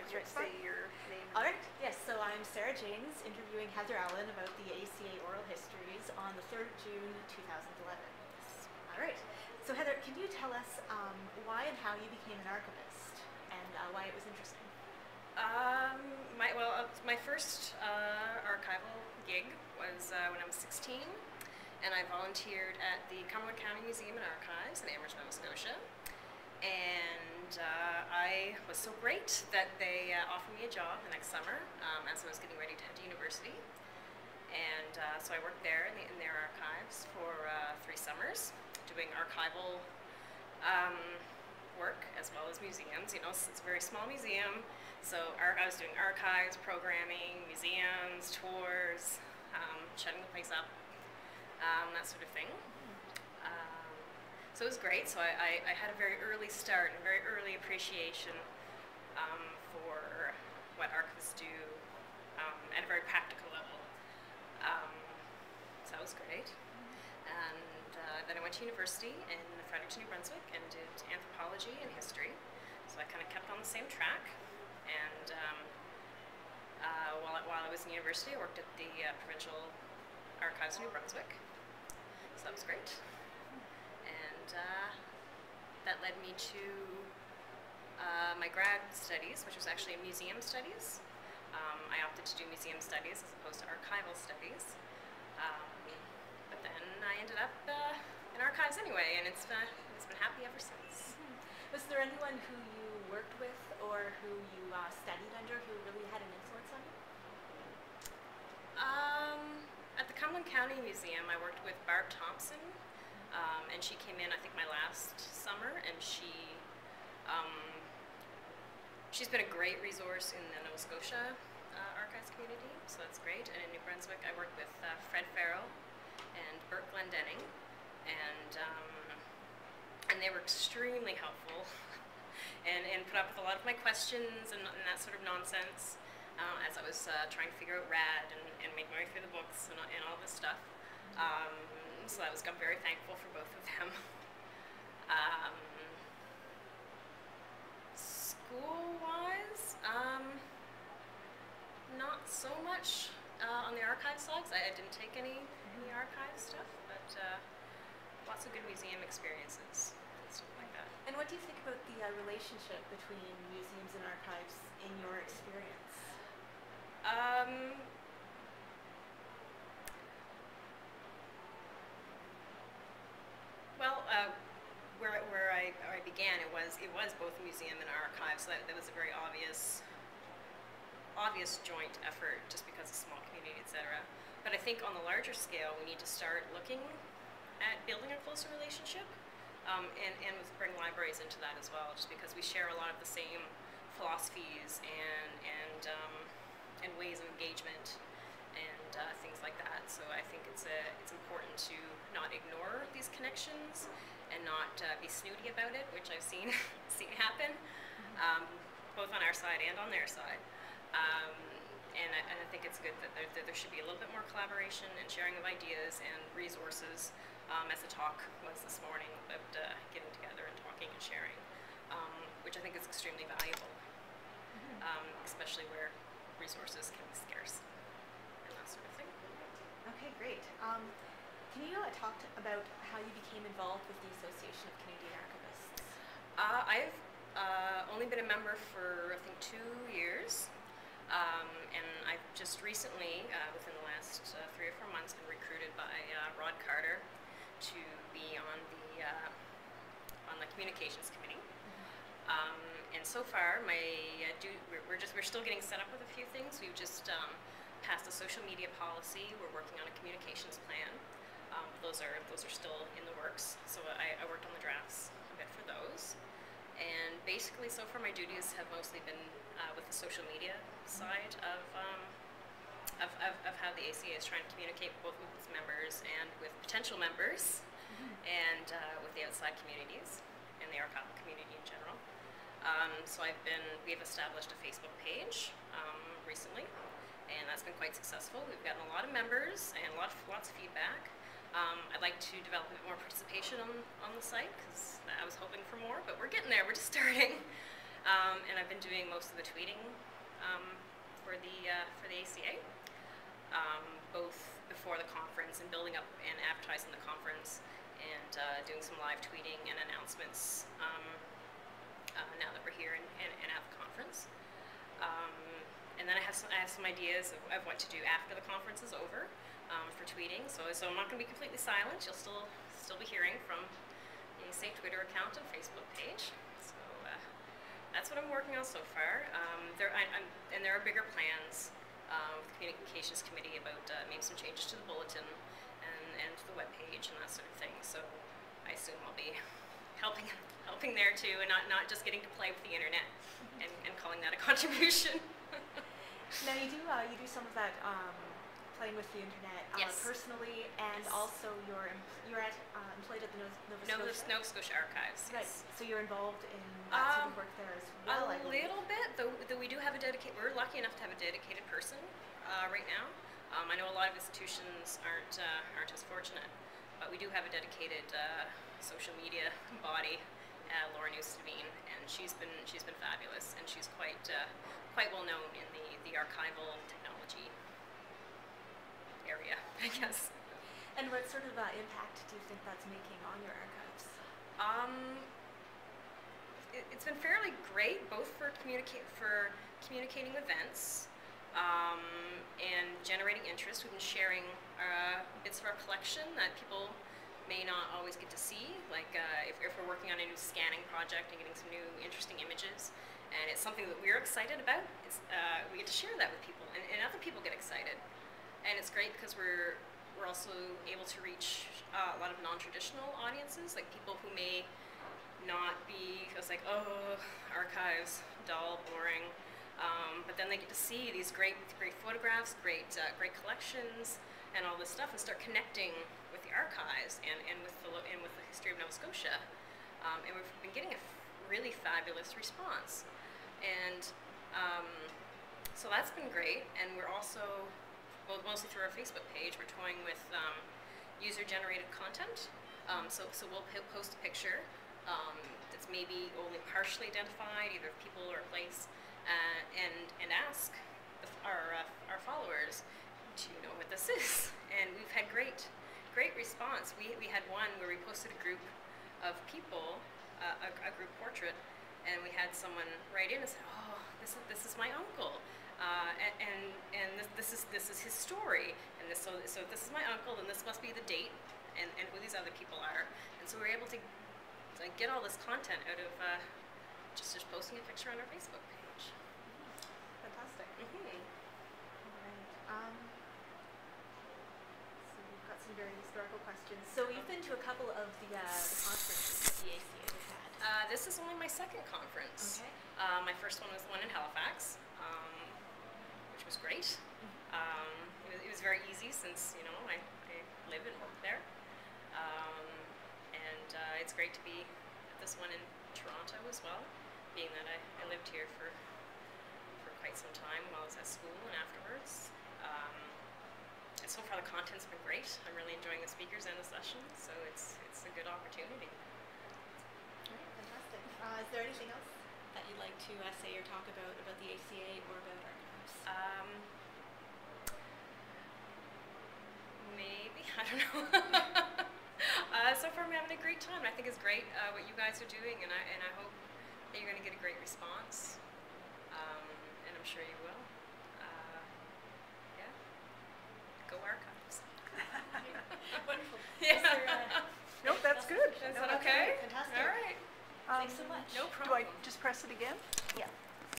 Say your name. All right, yes, so I'm Sarah James, interviewing Heather Allen about the ACA Oral Histories on the 3rd of June, 2011. All right, so Heather, can you tell us why and how you became an archivist and why it was interesting? My first archival gig was when I was 16, and I volunteered at the Cumberland County Museum and Archives in Amherst, Nova Scotia. And I was so great that they offered me a job the next summer as I was getting ready to head to university. And so I worked there in their archives for 3 summers, doing archival work as well as museums. You know, it's a very small museum, so I was doing archives, programming, museums, tours, shutting the place up, that sort of thing. So it was great. So I had a very early start and very early appreciation for what archivists do at a very practical level. So that was great. And then I went to university in Fredericton, New Brunswick, and did anthropology and history. So I kind of kept on the same track. And while I was in university, I worked at the Provincial Archives of New Brunswick. So that was great. And that led me to my grad studies, which was actually museum studies. I opted to do museum studies as opposed to archival studies. But then I ended up in archives anyway, and it's been happy ever since. Was there anyone who you worked with or who you studied under who really had an influence on you? At the Cumberland County Museum, I worked with Barb Thompson. And she came in, I think, my last summer, and she's been a great resource in the Nova Scotia archives community, so that's great. And in New Brunswick, I worked with Fred Farrell and Bert Glendenning, and they were extremely helpful and put up with a lot of my questions and that sort of nonsense as I was trying to figure out RAD and make my way through the books and all this stuff. So I'm very thankful for both of them. School-wise, not so much on the archive side, 'cause I didn't take any archive stuff, but lots of good museum experiences and stuff like that. And what do you think about the relationship between museums and archives in your experience? Where I began, it was both a museum and archive, so that was a very obvious joint effort, just because of small community, etc. But I think on the larger scale, we need to start looking at building a closer relationship, and bring libraries into that as well, just because we share a lot of the same philosophies and ways of engagement and things like that. So I think it's important to not ignore these connections and not be snooty about it, which I've seen happen, both on our side and on their side. And I think it's good that there should be a little bit more collaboration and sharing of ideas and resources, as the talk was this morning, about getting together and talking and sharing, which I think is extremely valuable, especially where resources can be scarce and that sort of thing. Okay, great. Can you talk about how you became involved with the Association of Canadian Archivists? I've only been a member for, I think, 2 years, and I've just recently, within the last 3 or 4 months, been recruited by Rod Carter to be on the communications committee. And so far, we're still getting set up with a few things. We've just passed a social media policy. We're working on a communications plan. Those are still in the works. So I worked on the drafts a bit for those. And basically, so far, my duties have mostly been with the social media side of how the ACA is trying to communicate both with its members and with potential members, and with the outside communities and the archival community in general. So we've established a Facebook page recently, and that's been quite successful. We've gotten a lot of members and lots of feedback. I'd like to develop a bit more participation on the site, because I was hoping for more, but we're getting there. We're just starting. And I've been doing most of the tweeting for the ACA, both before the conference and building up and advertising the conference, and doing some live tweeting and announcements now that we're here and at the conference. And then I have some ideas of what to do after the conference is over for tweeting. So I'm not going to be completely silent. You'll still be hearing from the ACA Twitter account and Facebook page. So that's what I'm working on so far. There are bigger plans with the Communications Committee about maybe some changes to the bulletin and to the webpage and that sort of thing. So I assume I'll be helping there too, and not just getting to play with the internet and calling that a contribution. Now you do some of that playing with the internet Yes. personally, and Yes. also you're employed at the Nova Scotia. Nova Scotia Archives. Right. Yes. So you're involved in that sort of work there as well. I A believe. little bit, though we do have we're lucky enough to have a dedicated person right now. I know a lot of institutions aren't as fortunate, but we do have a dedicated social media body, Laura Newstein, and she's been fabulous, and she's quite well known in the archival and technology area, I guess. And what sort of impact do you think that's making on your archives? It's been fairly great, both for communicating events and generating interest. We've been sharing bits of our collection that people may not always get to see, like if we're working on a new scanning project and getting some new interesting images, and it's something that we're excited about. We get to share that with people, and other people get excited, and it's great because we're also able to reach a lot of non-traditional audiences, like people who may not be just like, oh, archives, dull, boring, but then they get to see these great photographs, great collections, and all this stuff, and start connecting with the archives and with the history of Nova Scotia, and we've been getting a really fabulous response, and so that's been great. And we're also, well, mostly through our Facebook page, we're toying with user-generated content. So we'll post a picture that's maybe only partially identified, either people or place, and ask our followers, do you know what this is? And we've had great response. We had one where we posted a group of people, a group portrait, and we had someone write in and say, oh, this is my uncle, and this is his story, and so this is my uncle, and this must be the date, and who these other people are, and so we're able to get all this content out of just posting a picture on our Facebook page. Fantastic. Mm-hmm. All right. So we've got some very historical questions. So you've been to a couple of the conferences that the ACA has had. This is only my second conference. Okay. My first one was the one in Halifax, which was great. It was very easy since, I live and work there. And it's great to be at this one in Toronto as well, being that I lived here for quite some time while I was at school and afterwards. And so far the content's been great. I'm really enjoying the speakers and the sessions, so it's a good opportunity. All right, fantastic. Is there anything else that you'd like to say or talk about the ACA or about archives? Maybe, I don't know. So far I'm having a great time. I think it's great what you guys are doing, and I hope that you're going to get a great response, and I'm sure you will. Yeah, go archives. Wonderful. Yeah. Nope, that's good. Is No, that that's okay? great. Fantastic. All right. Thanks so much. No Do problem. I just press it again? Yeah.